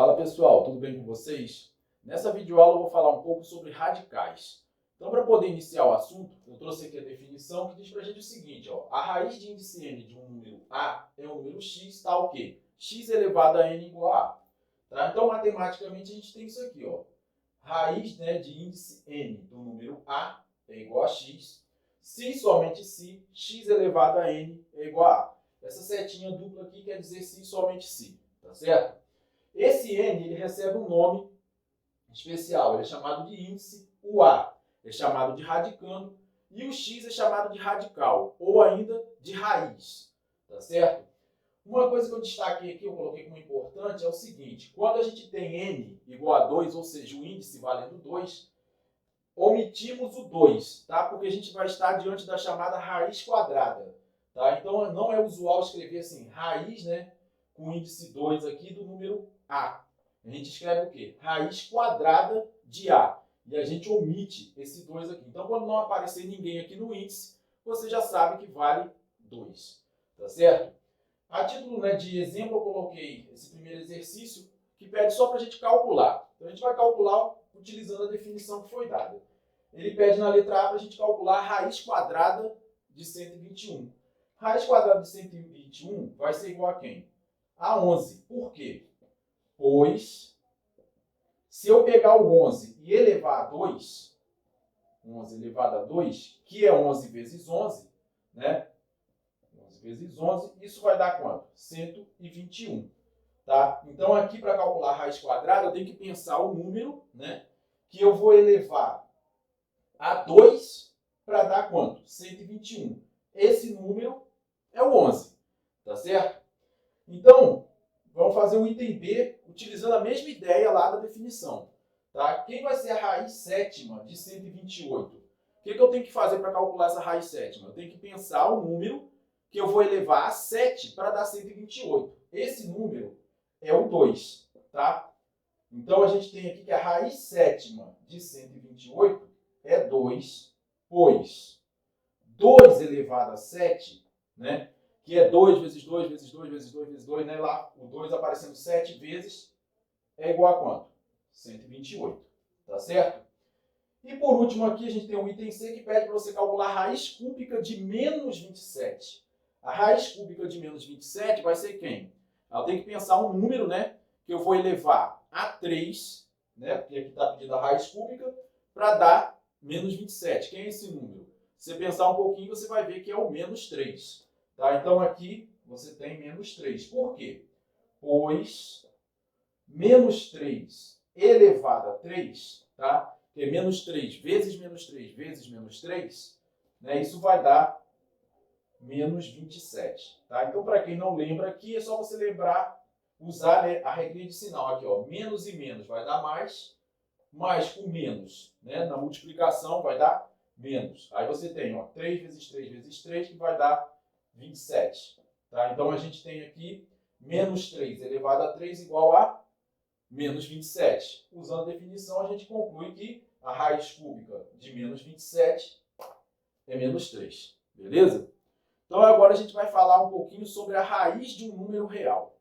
Fala pessoal, tudo bem com vocês? Nessa videoaula eu vou falar um pouco sobre radicais. Então, para poder iniciar o assunto, eu trouxe aqui a definição que diz para a gente o seguinte, ó, a raiz de índice n de um número a é um número x, tal que x elevado a n igual a. Tá? Então, matematicamente, a gente tem isso aqui, ó, raiz, né, de índice n do número a é igual a x, se e somente se x elevado a n é igual a. Essa setinha dupla aqui quer dizer se e somente se, tá certo? Esse n ele recebe um nome especial, ele é chamado de índice, o a é chamado de radicando e o x é chamado de radical, ou ainda de raiz, tá certo? Uma coisa que eu destaquei aqui, eu coloquei como importante, é o seguinte, quando a gente tem n igual a 2, ou seja, o índice valendo 2, omitimos o 2, tá? Porque a gente vai estar diante da chamada raiz quadrada, tá? Então não é usual escrever assim, raiz, né, com índice 2 aqui do número a. A gente escreve o quê? Raiz quadrada de a. E a gente omite esse 2 aqui. Então, quando não aparecer ninguém aqui no índice, você já sabe que vale 2. Tá certo? A título, né, de exemplo, eu coloquei esse primeiro exercício que pede só para a gente calcular. Então, a gente vai calcular utilizando a definição que foi dada. Ele pede na letra A para a gente calcular a raiz quadrada de 121. Raiz quadrada de 121 vai ser igual a quem? A 11. Por quê? Pois, se eu pegar o 11 e elevar a 2, 11 elevado a 2, que é 11 vezes 11, né? 11 vezes 11, isso vai dar quanto? 121. Tá? Então, aqui para calcular a raiz quadrada, eu tenho que pensar o número, né, que eu vou elevar a 2 para dar quanto? 121. Esse número é o 11. Tá certo? Então, vamos fazer um item B utilizando a mesma ideia lá da definição. Tá? Quem vai ser a raiz sétima de 128? O que eu tenho que fazer para calcular essa raiz sétima? Eu tenho que pensar o número que eu vou elevar a 7 para dar 128. Esse número é o 2. Tá? Então, a gente tem aqui que a raiz sétima de 128 é 2, pois 2 elevado a 7, né? Que é 2 vezes 2 vezes 2 vezes 2 vezes 2, né? Lá o 2 aparecendo 7 vezes, é igual a quanto? 128, tá certo? E por último aqui a gente tem um item C que pede para você calcular a raiz cúbica de menos 27. A raiz cúbica de menos 27 vai ser quem? Eu tenho que pensar um número, né? Que eu vou elevar a 3, né? Porque aqui está pedindo a raiz cúbica, para dar menos 27. Quem é esse número? Se você pensar um pouquinho, você vai ver que é o menos 3. Tá? Então, aqui você tem menos 3. Por quê? Pois menos 3 elevado a 3, tá? Que é menos 3 vezes menos 3 vezes menos 3, né? Isso vai dar menos 27. Tá? Então, para quem não lembra aqui, é só você lembrar, usar, né, a regrinha de sinal aqui, ó. Menos e menos vai dar mais, mais com menos, né? Na multiplicação vai dar menos. Aí você tem, ó, 3 vezes 3 vezes 3, que vai dar 27. Tá? Então, a gente tem aqui menos 3 elevado a 3 igual a menos 27. Usando a definição, a gente conclui que a raiz cúbica de menos 27 é menos 3. Beleza? Então, agora a gente vai falar um pouquinho sobre a raiz de um número real.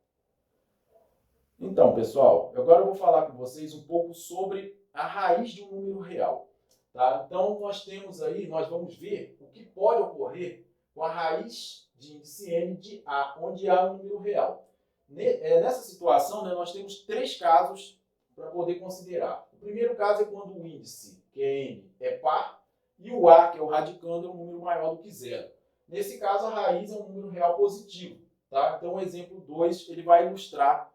Então, pessoal, agora eu vou falar com vocês um pouco sobre a raiz de um número real. Tá? Então, nós temos aí, nós vamos ver o que pode ocorrer com a raiz de índice n de a, onde a é um número real. Nessa situação, né, nós temos 3 casos para poder considerar. O primeiro caso é quando o índice, que é n, é par, e o a, que é o radicando, é um número maior do que 0. Nesse caso, a raiz é um número real positivo. Tá? Então, o exemplo 2 ele vai ilustrar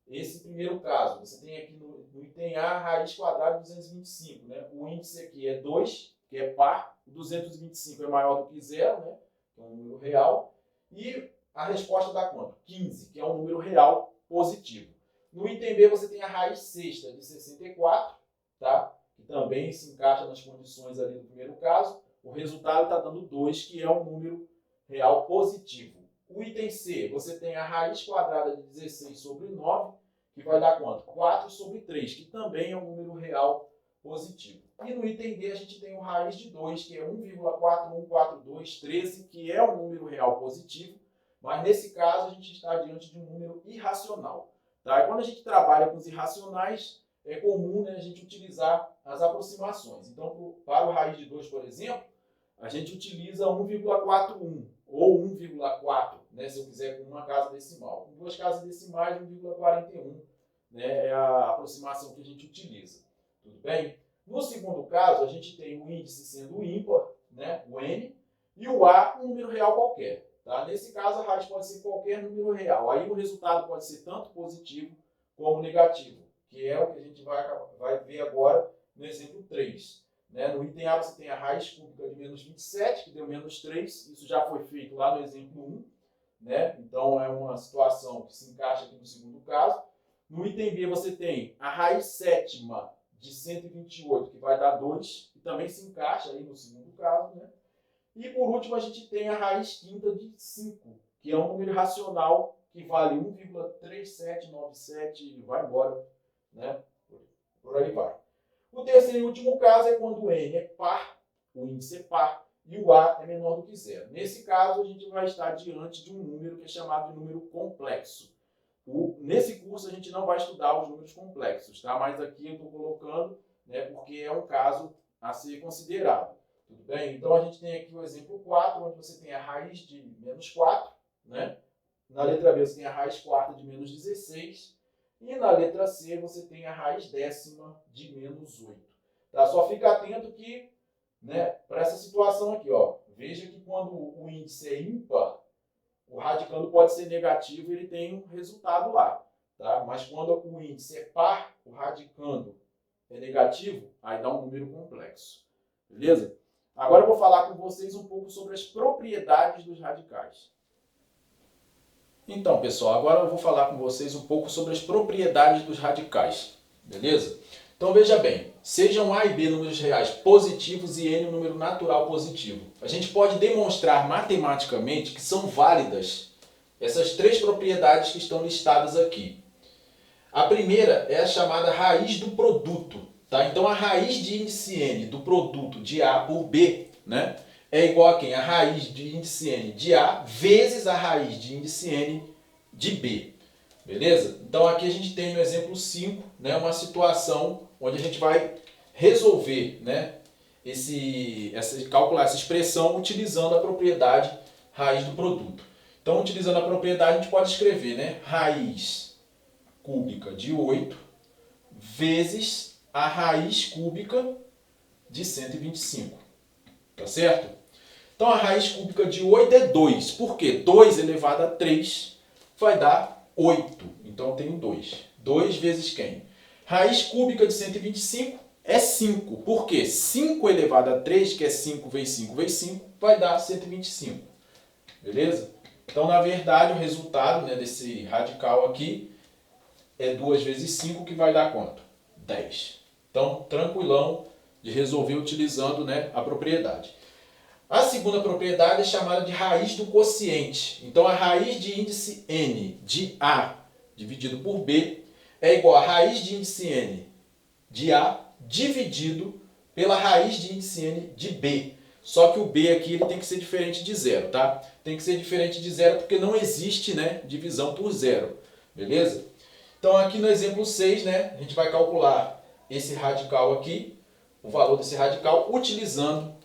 esse primeiro caso. Você tem aqui no item A, raiz quadrada de 225. Né? O índice aqui é 2, que é par. 225 é maior do que 0, né? Que é um número real. E a resposta dá quanto? 15, que é um número real positivo. No item B, você tem a raiz sexta de 64, tá? Que também se encaixa nas condições ali do primeiro caso. O resultado está dando 2, que é um número real positivo. O item C, você tem a raiz quadrada de 16 sobre 9, que vai dar quanto? 4 sobre 3, que também é um número real positivo. E no item D, a gente tem o raiz de 2, que é 1,414213, que é um número real positivo, mas nesse caso a gente está diante de um número irracional. Tá? E quando a gente trabalha com os irracionais, é comum, né, a gente utilizar as aproximações. Então, para o raiz de 2, por exemplo, a gente utiliza 1,41 ou 1,4, né, se eu quiser com uma casa decimal. Com duas casas decimais, 1,41, né, é a aproximação que a gente utiliza. Tudo bem? No segundo caso, a gente tem o índice sendo ímpar, né, o n, e o a um número real qualquer. Tá? Nesse caso, a raiz pode ser qualquer número real. Aí o resultado pode ser tanto positivo como negativo, que é o que a gente vai ver agora no exemplo 3. Né? No item A você tem a raiz cúbica de menos 27, que deu menos 3. Isso já foi feito lá no exemplo 1. Né? Então é uma situação que se encaixa aqui no segundo caso. No item B você tem a raiz sétima de 128, que vai dar 2, que também se encaixa aí no segundo caso. Né? E por último a gente tem a raiz quinta de 5, que é um número racional que vale 1,3797 e vai embora. Né? Por aí vai. O terceiro e último caso é quando o n é par, o índice é par, e o a é menor do que zero. Nesse caso, a gente vai estar diante de um número que é chamado de número complexo. Nesse curso, a gente não vai estudar os números complexos, tá? Mas aqui eu estou colocando, né, porque é um caso a ser considerado. Tudo bem? Então, a gente tem aqui o exemplo 4, onde você tem a raiz de menos 4. Né? Na letra B, você tem a raiz quarta de menos 16. E na letra C, você tem a raiz décima de menos 8. Tá? Só fica atento que, né, para essa situação aqui, ó, veja que quando o índice é ímpar, o radicando pode ser negativo e ele tem um resultado lá. Tá? Mas quando o índice é par, o radicando é negativo, aí dá um número complexo. Beleza? Agora eu vou falar com vocês um pouco sobre as propriedades dos radicais. Então, pessoal, agora eu vou falar com vocês um pouco sobre as propriedades dos radicais, beleza? Então, veja bem, sejam A e B números reais positivos e N um número natural positivo. A gente pode demonstrar matematicamente que são válidas essas três propriedades que estão listadas aqui. A primeira é a chamada raiz do produto. Tá? Então, a raiz de índice N do produto de A por B, né, é igual a quem? A raiz de índice N de A vezes a raiz de índice N de B. Beleza? Então aqui a gente tem no exemplo 5, né, uma situação onde a gente vai resolver, né, calcular essa expressão utilizando a propriedade raiz do produto. Então, utilizando a propriedade, a gente pode escrever, né, raiz cúbica de 8 vezes a raiz cúbica de 125. Tá certo? Então, a raiz cúbica de 8 é 2. Por quê? 2 elevado a 3 vai dar 8. Então, eu tenho 2. 2 vezes quem? Raiz cúbica de 125 é 5. Por quê? 5 elevado a 3, que é 5 vezes 5 vezes 5, vai dar 125. Beleza? Então, na verdade, o resultado, né, desse radical aqui é 2 vezes 5, que vai dar quanto? 10. Então, tranquilão de resolver utilizando, né, a propriedade. A segunda propriedade é chamada de raiz do quociente. Então, a raiz de índice N de A dividido por B é igual a raiz de índice N de A dividido pela raiz de índice N de B. Só que o B aqui ele tem que ser diferente de zero, tá? Tem que ser diferente de zero porque não existe, né, divisão por zero. Beleza? Então, aqui no exemplo 6, né, a gente vai calcular esse radical aqui, o valor desse radical, utilizando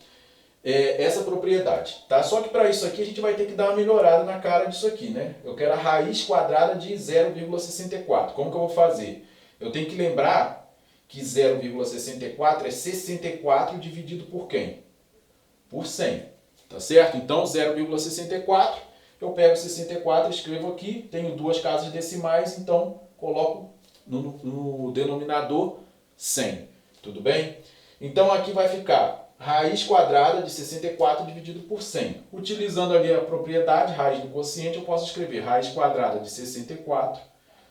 essa propriedade, tá? Só que para isso aqui a gente vai ter que dar uma melhorada na cara disso aqui, né? Eu quero a raiz quadrada de 0,64. Como que eu vou fazer? Eu tenho que lembrar que 0,64 é 64 dividido por quem? Por 100, tá certo? Então 0,64, eu pego 64, escrevo aqui, tenho duas casas decimais, então coloco no denominador 100, tudo bem? Então aqui vai ficar raiz quadrada de 64 dividido por 100. Utilizando ali a propriedade, raiz do quociente, eu posso escrever raiz quadrada de 64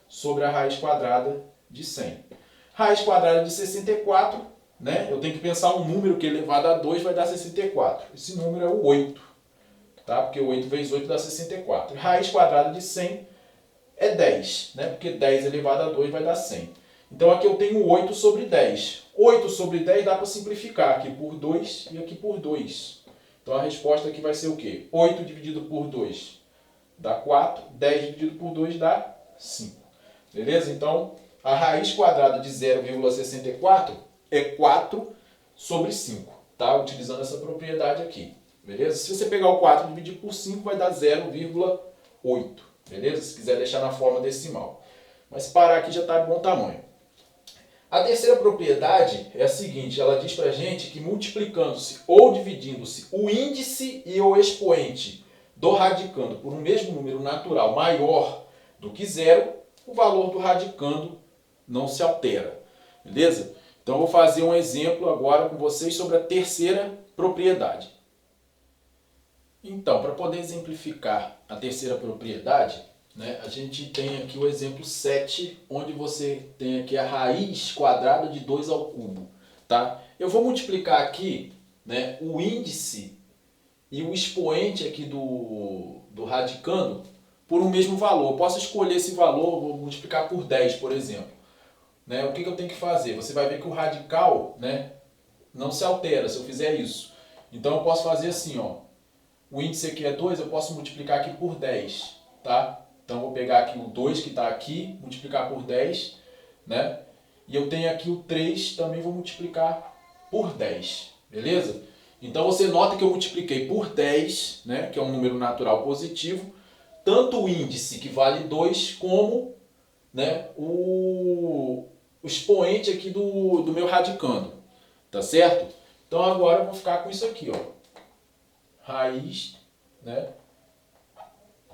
sobre a raiz quadrada de 100. Raiz quadrada de 64, né? Eu tenho que pensar um número que elevado a 2 vai dar 64. Esse número é o 8, tá? Porque 8 vezes 8 dá 64. Raiz quadrada de 100 é 10, né? Porque 10 elevado a 2 vai dar 100. Então aqui eu tenho 8 sobre 10. 8 sobre 10 dá para simplificar aqui por 2 e aqui por 2. Então a resposta aqui vai ser o quê? 8 dividido por 2 dá 4, 10 dividido por 2 dá 5. Beleza? Então, a raiz quadrada de 0,64 é 4 sobre 5, tá? Utilizando essa propriedade aqui, beleza? Se você pegar o 4 e dividir por 5, vai dar 0,8, beleza? Se quiser deixar na forma decimal. Mas se parar aqui já está de bom tamanho. A terceira propriedade é a seguinte, ela diz pra gente que multiplicando-se ou dividindo-se o índice e o expoente do radicando por um mesmo número natural maior do que zero, o valor do radicando não se altera, beleza? Então eu vou fazer um exemplo agora com vocês sobre a terceira propriedade. Então, para poder exemplificar a terceira propriedade, né, a gente tem aqui o exemplo 7, onde você tem aqui a raiz quadrada de 2 ao cubo. Tá? Eu vou multiplicar aqui, né, o índice e o expoente aqui do radicando por um mesmo valor. Eu posso escolher esse valor, vou multiplicar por 10, por exemplo. Né? O que eu tenho que fazer? Você vai ver que o radical, né, não se altera se eu fizer isso. Então eu posso fazer assim, ó. O índice aqui é 2, eu posso multiplicar aqui por 10, tá? Então eu vou pegar aqui o 2 que está aqui, multiplicar por 10, né? E eu tenho aqui o 3, também vou multiplicar por 10, beleza? Então você nota que eu multipliquei por 10, né, que é um número natural positivo, tanto o índice, que vale 2, como, né, o expoente aqui do meu radicando, tá certo? Então agora eu vou ficar com isso aqui, ó. Raiz, né,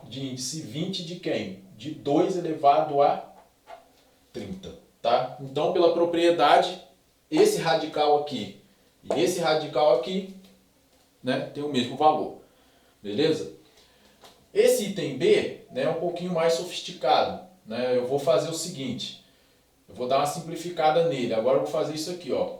de índice 20 de quem? De 2 elevado a 30. Tá? Então, pela propriedade, esse radical aqui e esse radical aqui, né, tem o mesmo valor. Beleza? Esse item B, né, é um pouquinho mais sofisticado. Né? Eu vou fazer o seguinte. Eu vou dar uma simplificada nele. Agora eu vou fazer isso aqui, ó.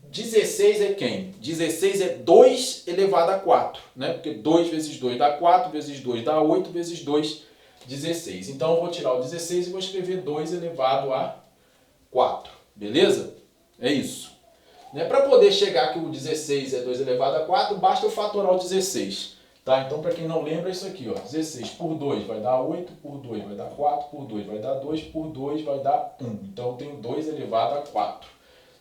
16 é quem? 16 é 2 elevado a 4, né? Porque 2 vezes 2 dá 4, vezes 2 dá 8, vezes 2, 16. Então eu vou tirar o 16 e vou escrever 2 elevado a 4, beleza? É isso. Né? Para poder chegar que o 16 é 2 elevado a 4, basta eu fatorar o 16. Tá? Então, para quem não lembra, é isso aqui, ó. 16 por 2 vai dar 8, por 2 vai dar 4, por 2 vai dar 2, por 2 vai dar 1. Então eu tenho 2 elevado a 4.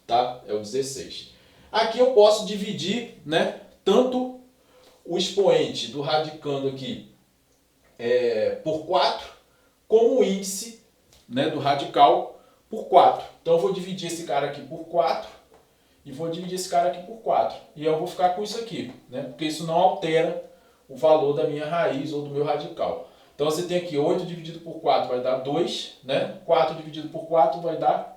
Tá? É o 16. Aqui eu posso dividir, né, tanto o expoente do radicando aqui por 4, como o índice, né, do radical por 4. Então eu vou dividir esse cara aqui por 4 e vou dividir esse cara aqui por 4. E eu vou ficar com isso aqui, né, porque isso não altera o valor da minha raiz ou do meu radical. Então você tem aqui 8 dividido por 4 vai dar 2, né? 4 dividido por 4 vai dar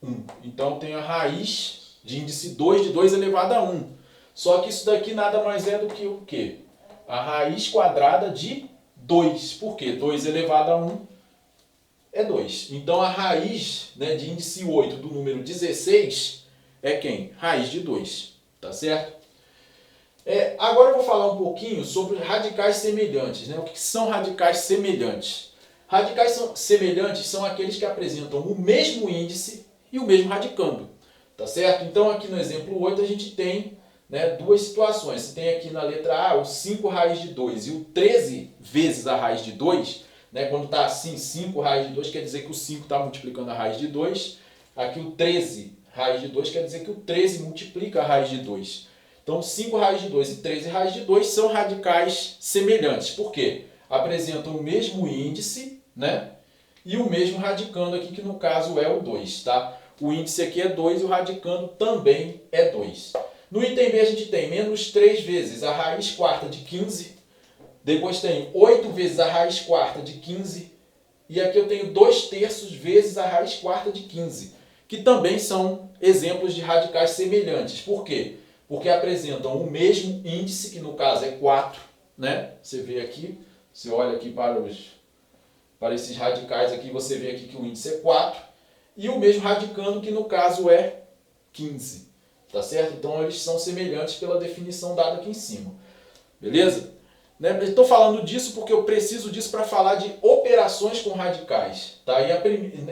1. Então tem a raiz de índice 2 de 2 elevado a 1. Só que isso daqui nada mais é do que o quê? A raiz quadrada de 2. Por quê? 2 elevado a 1 é 2. Então a raiz, né, de índice 8 do número 16 é quem? Raiz de 2. Tá certo? Agora eu vou falar um pouquinho sobre radicais semelhantes. Né? O que são radicais semelhantes? Radicais semelhantes são aqueles que apresentam o mesmo índice e o mesmo radicando, tá certo? Então aqui no exemplo 8 a gente tem, né, duas situações. Você tem aqui na letra A o 5 raiz de 2 e o 13 vezes a raiz de 2, né? Quando está assim, 5 raiz de 2 quer dizer que o 5 está multiplicando a raiz de 2. Aqui o 13 raiz de 2 quer dizer que o 13 multiplica a raiz de 2. Então 5 raiz de 2 e 13 raiz de 2 são radicais semelhantes. Por quê? Apresentam o mesmo índice, né? E o mesmo radicando aqui, que no caso é o 2, tá? O índice aqui é 2 e o radicando também é 2. No item B a gente tem menos 3 vezes a raiz quarta de 15. Depois tem 8 vezes a raiz quarta de 15. E aqui eu tenho 2 terços vezes a raiz quarta de 15. Que também são exemplos de radicais semelhantes. Por quê? Porque apresentam o mesmo índice, que no caso é 4. Né? Você vê aqui, você olha aqui para esses radicais aqui, você vê aqui que o índice é 4. E o mesmo radicando, que no caso é 15. Tá certo? Então eles são semelhantes pela definição dada aqui em cima. Beleza? Né? Estou falando disso porque eu preciso disso para falar de operações com radicais. Tá?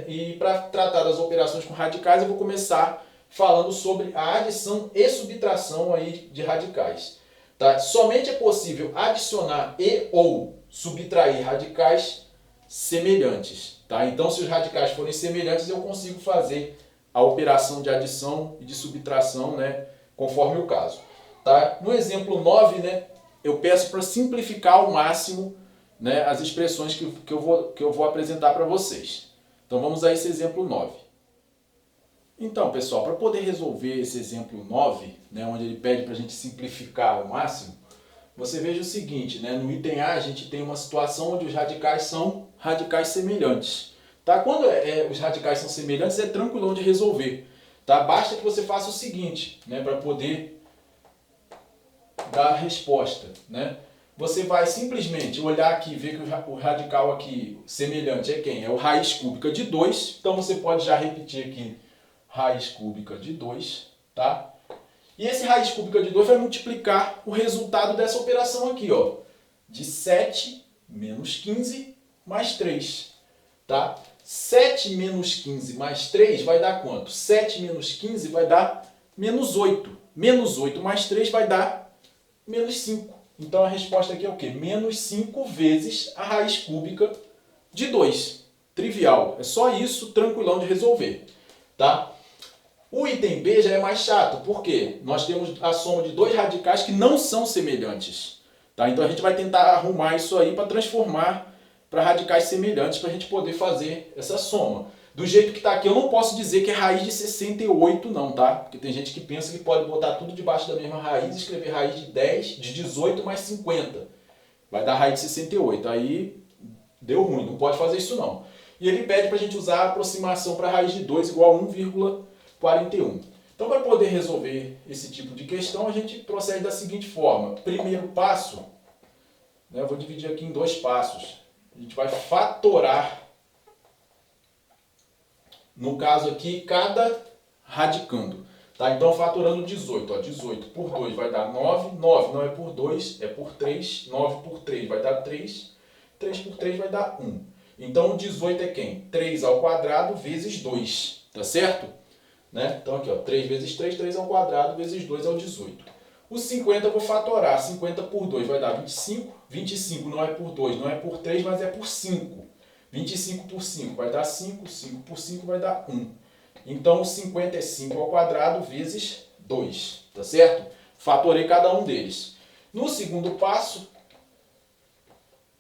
E para tratar das operações com radicais, eu vou começar falando sobre a adição e subtração aí de radicais. Tá? Somente é possível adicionar e ou subtrair radicais semelhantes. Tá? Então, se os radicais forem semelhantes, eu consigo fazer a operação de adição e de subtração, né, conforme o caso. Tá? No exemplo 9, né, eu peço para simplificar ao máximo, né, as expressões que eu vou apresentar para vocês. Então vamos a esse exemplo 9. Então, pessoal, para poder resolver esse exemplo 9, né, onde ele pede para a gente simplificar ao máximo, você veja o seguinte, né, no item A a gente tem uma situação onde os radicais são radicais semelhantes. Tá? Quando os radicais são semelhantes, é tranquilo de resolver. Tá? Basta que você faça o seguinte, né, para poder dar a resposta. Né? Você vai simplesmente olhar aqui e ver que o radical aqui semelhante é quem? É o raiz cúbica de 2. Então você pode já repetir aqui raiz cúbica de 2. Tá? E esse raiz cúbica de 2 vai multiplicar o resultado dessa operação aqui, ó, de 7 menos 15 mais 3. Tá? 7 menos 15 mais 3 vai dar quanto? 7 menos 15 vai dar menos 8. Menos 8 mais 3 vai dar menos 5. Então a resposta aqui é o quê? Menos 5 vezes a raiz cúbica de 2. Trivial. É só isso, tranquilão de resolver. Tá? O item B já é mais chato. Por quê? Nós temos a soma de dois radicais que não são semelhantes. Tá? Então a gente vai tentar arrumar isso aí para transformar para radicais semelhantes para a gente poder fazer essa soma. Do jeito que está aqui, eu não posso dizer que é raiz de 68 não, tá? Porque tem gente que pensa que pode botar tudo debaixo da mesma raiz e escrever raiz de 18 mais 50. Vai dar raiz de 68. Aí deu ruim, não pode fazer isso não. E ele pede para a gente usar a aproximação para raiz de 2 igual a 1,41. Então, para poder resolver esse tipo de questão, a gente procede da seguinte forma. Primeiro passo, né, eu vou dividir aqui em dois passos. A gente vai fatorar, no caso aqui, cada radicando. Tá? Então, fatorando 18. Ó, 18 por 2 vai dar 9. 9 não é por 2, é por 3. 9 por 3 vai dar 3. 3 por 3 vai dar 1. Então, o 18 é quem? 3 ao quadrado vezes 2. Tá certo? Né? Então, aqui, ó, 3 vezes 3, 3 ao quadrado vezes 2 é o 18. O 50 eu vou fatorar. 50 por 2 vai dar 25. 25 não é por 2, não é por 3, mas é por 5. 25 por 5 vai dar 5. 5 por 5 vai dar 1. Então, o 50 é 5 ao quadrado vezes 2. Tá certo? Fatorei cada um deles. No segundo passo,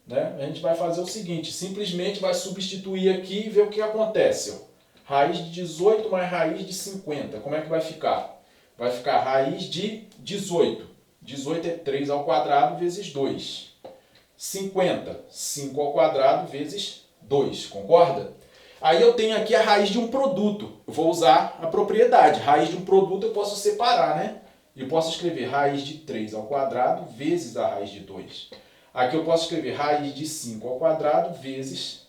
né, a gente vai fazer o seguinte. Simplesmente vai substituir aqui e ver o que acontece. Ó. Raiz de 18 mais raiz de 50. Como é que vai ficar? Vai ficar raiz de 18. 18 é 3 ao quadrado vezes 2. 50, 5 ao quadrado vezes 2. Concorda? Aí eu tenho aqui a raiz de um produto. Eu vou usar a propriedade. Raiz de um produto eu posso separar, né? Eu posso escrever raiz de 3 ao quadrado vezes a raiz de 2. Aqui eu posso escrever raiz de 5 ao quadrado vezes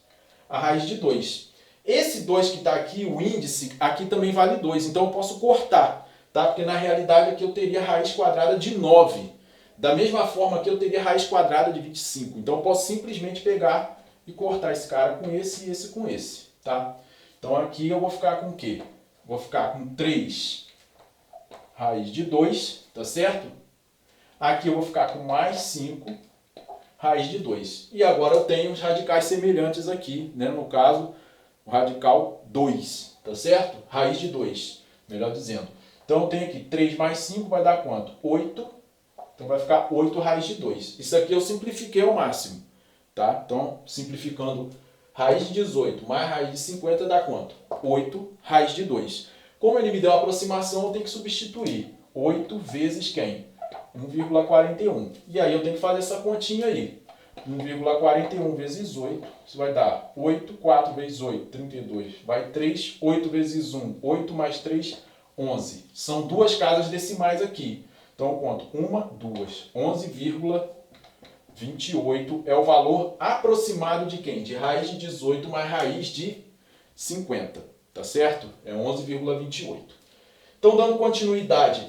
a raiz de 2. Esse 2 que está aqui, o índice, aqui também vale 2. Então eu posso cortar, tá? Porque na realidade aqui eu teria raiz quadrada de 9. Da mesma forma que eu teria raiz quadrada de 25. Então eu posso simplesmente pegar e cortar esse cara com esse e esse com esse. Tá? Então aqui eu vou ficar com o quê? Vou ficar com 3 raiz de 2, tá certo? Aqui eu vou ficar com mais 5 raiz de 2. E agora eu tenho os radicais semelhantes aqui, né? No caso, o radical 2, tá certo? Raiz de 2, melhor dizendo. Então eu tenho aqui 3 mais 5 vai dar quanto? 8. Então vai ficar 8 raiz de 2. Isso aqui eu simplifiquei ao máximo. Tá? Então, simplificando, raiz de 18 mais raiz de 50 dá quanto? 8 raiz de 2. Como ele me deu a aproximação, eu tenho que substituir. 8 vezes quem? 1,41. E aí eu tenho que fazer essa continha aí. 1,41 vezes 8, isso vai dar 8, 4 vezes 8, 32. Vai 3, 8 vezes 1, 8 mais 3, 11. São duas casas decimais aqui. Então eu conto 1, 2, 11,28 é o valor aproximado de quem? De raiz de 18 mais raiz de 50. Tá certo? É 11,28. Então, dando continuidade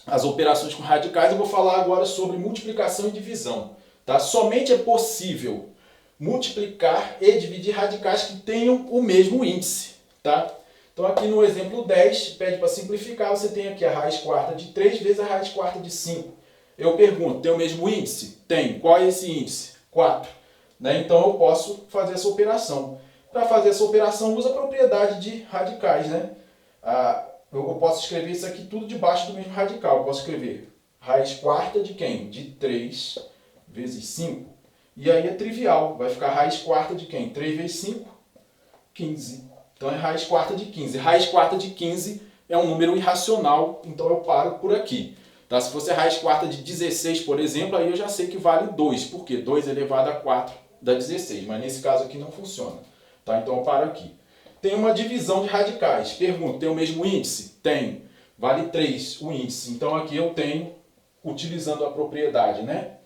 às operações com radicais, eu vou falar agora sobre multiplicação e divisão. Tá? Somente é possível multiplicar e dividir radicais que tenham o mesmo índice. Tá? Então aqui no exemplo 10, pede para simplificar, você tem aqui a raiz quarta de 3 vezes a raiz quarta de 5. Eu pergunto, tem o mesmo índice? Tem. Qual é esse índice? 4. né? Então eu posso fazer essa operação. Para fazer essa operação, usa a propriedade de radicais, né? Eu posso escrever isso aqui tudo debaixo do mesmo radical. Eu posso escrever raiz quarta de quem? De 3 vezes 5. E aí é trivial. Vai ficar raiz quarta de quem? 3 vezes 5, 15. Então é raiz quarta de 15. Raiz quarta de 15 é um número irracional, então eu paro por aqui. Tá? Se fosse a raiz quarta de 16, por exemplo, aí eu já sei que vale 2. Por quê? 2 elevado a 4 dá 16, mas nesse caso aqui não funciona. Tá? Então eu paro aqui. Tem uma divisão de radicais. Pergunta, tem o mesmo índice? Tem. Vale 3 o índice. Então aqui eu tenho, utilizando a propriedade, né?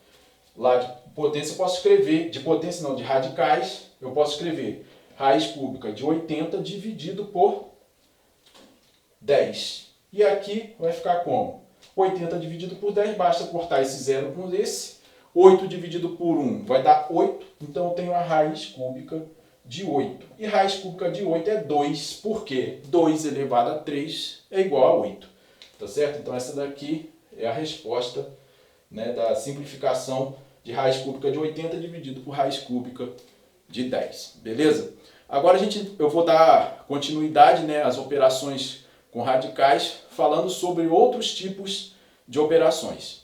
Lá de potência eu posso escrever, de potência não, de radicais, eu posso escrever raiz cúbica de 80 dividido por 10. E aqui vai ficar como? 80 dividido por 10, basta cortar esse zero com esse. 8 dividido por 1 vai dar 8, então eu tenho a raiz cúbica de 8. E raiz cúbica de 8 é 2, por quê? 2 elevado a 3 é igual a 8. Tá certo? Então essa daqui é a resposta, né, da simplificação de raiz cúbica de 80 dividido por raiz cúbica de 10. Beleza? Agora eu vou dar continuidade, né, às operações com radicais, falando sobre outros tipos de operações.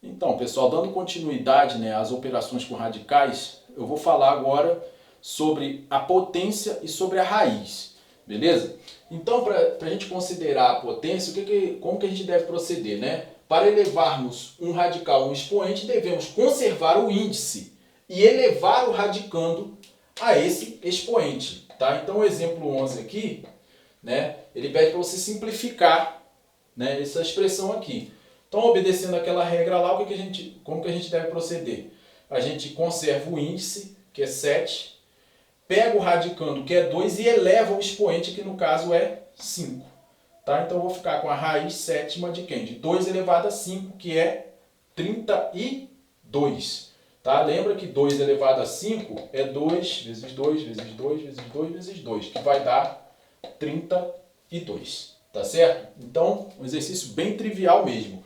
Então, pessoal, dando continuidade, né, às operações com radicais, eu vou falar agora sobre a potência e sobre a raiz, beleza? Então, para a gente considerar a potência, como que a gente deve proceder, né? Para elevarmos um radical a um expoente, devemos conservar o índice e elevar o radicando a esse expoente, tá? Então, o exemplo 11 aqui, né, ele pede para você simplificar, né, essa expressão aqui. Então, obedecendo aquela regra lá, como que a gente deve proceder? A gente conserva o índice, que é 7, pega o radicando, que é 2, e eleva o expoente, que no caso é 5. Tá? Então, eu vou ficar com a raiz sétima de quem? De 2 elevado a 5, que é 32. Tá? Lembra que 2 elevado a 5 é 2 vezes 2 vezes 2 vezes 2 vezes 2, que vai dar 32. Tá certo? Então, um exercício bem trivial mesmo.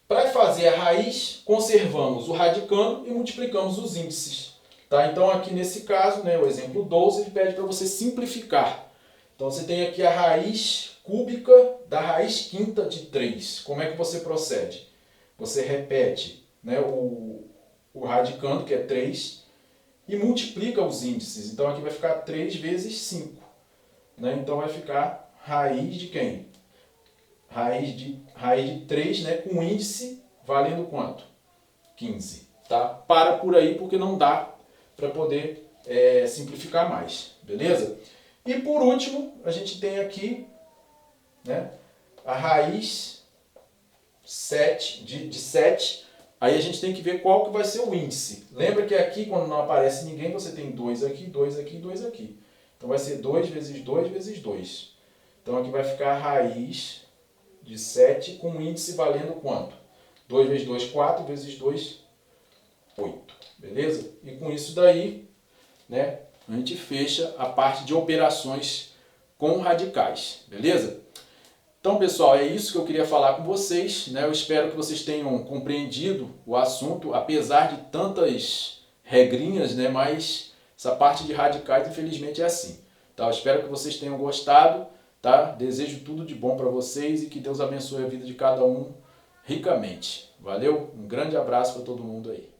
Para fazer a raiz, conservamos o radicando e multiplicamos os índices. Tá? Então, aqui nesse caso, né, o exemplo 12, ele pede para você simplificar. Então, você tem aqui a raiz cúbica da raiz quinta de 3. Como é que você procede? Você repete, né, o radicando, que é 3, e multiplica os índices. Então, aqui vai ficar 3 vezes 5. Né? Então, vai ficar raiz de quem? Raiz de 3, né, com índice valendo quanto? 15. Tá? Para por aí, porque não dá para poder simplificar mais. Beleza? E por último, a gente tem aqui, né, a raiz 7, de 7. Aí a gente tem que ver qual que vai ser o índice. Lembra que aqui, quando não aparece ninguém, você tem 2 aqui, 2 aqui, 2 aqui. Então vai ser 2 vezes 2 vezes 2. Então aqui vai ficar a raiz de 7 com índice valendo quanto? 2 vezes 2, 4, vezes 2, 8. Beleza? E com isso daí, né, a gente fecha a parte de operações com radicais. Beleza? Então, pessoal, é isso que eu queria falar com vocês, né? Eu espero que vocês tenham compreendido o assunto, apesar de tantas regrinhas, né? Mas essa parte de radicais, infelizmente, é assim. Tá? Eu espero que vocês tenham gostado. Tá? Desejo tudo de bom para vocês e que Deus abençoe a vida de cada um ricamente. Valeu? Um grande abraço para todo mundo aí.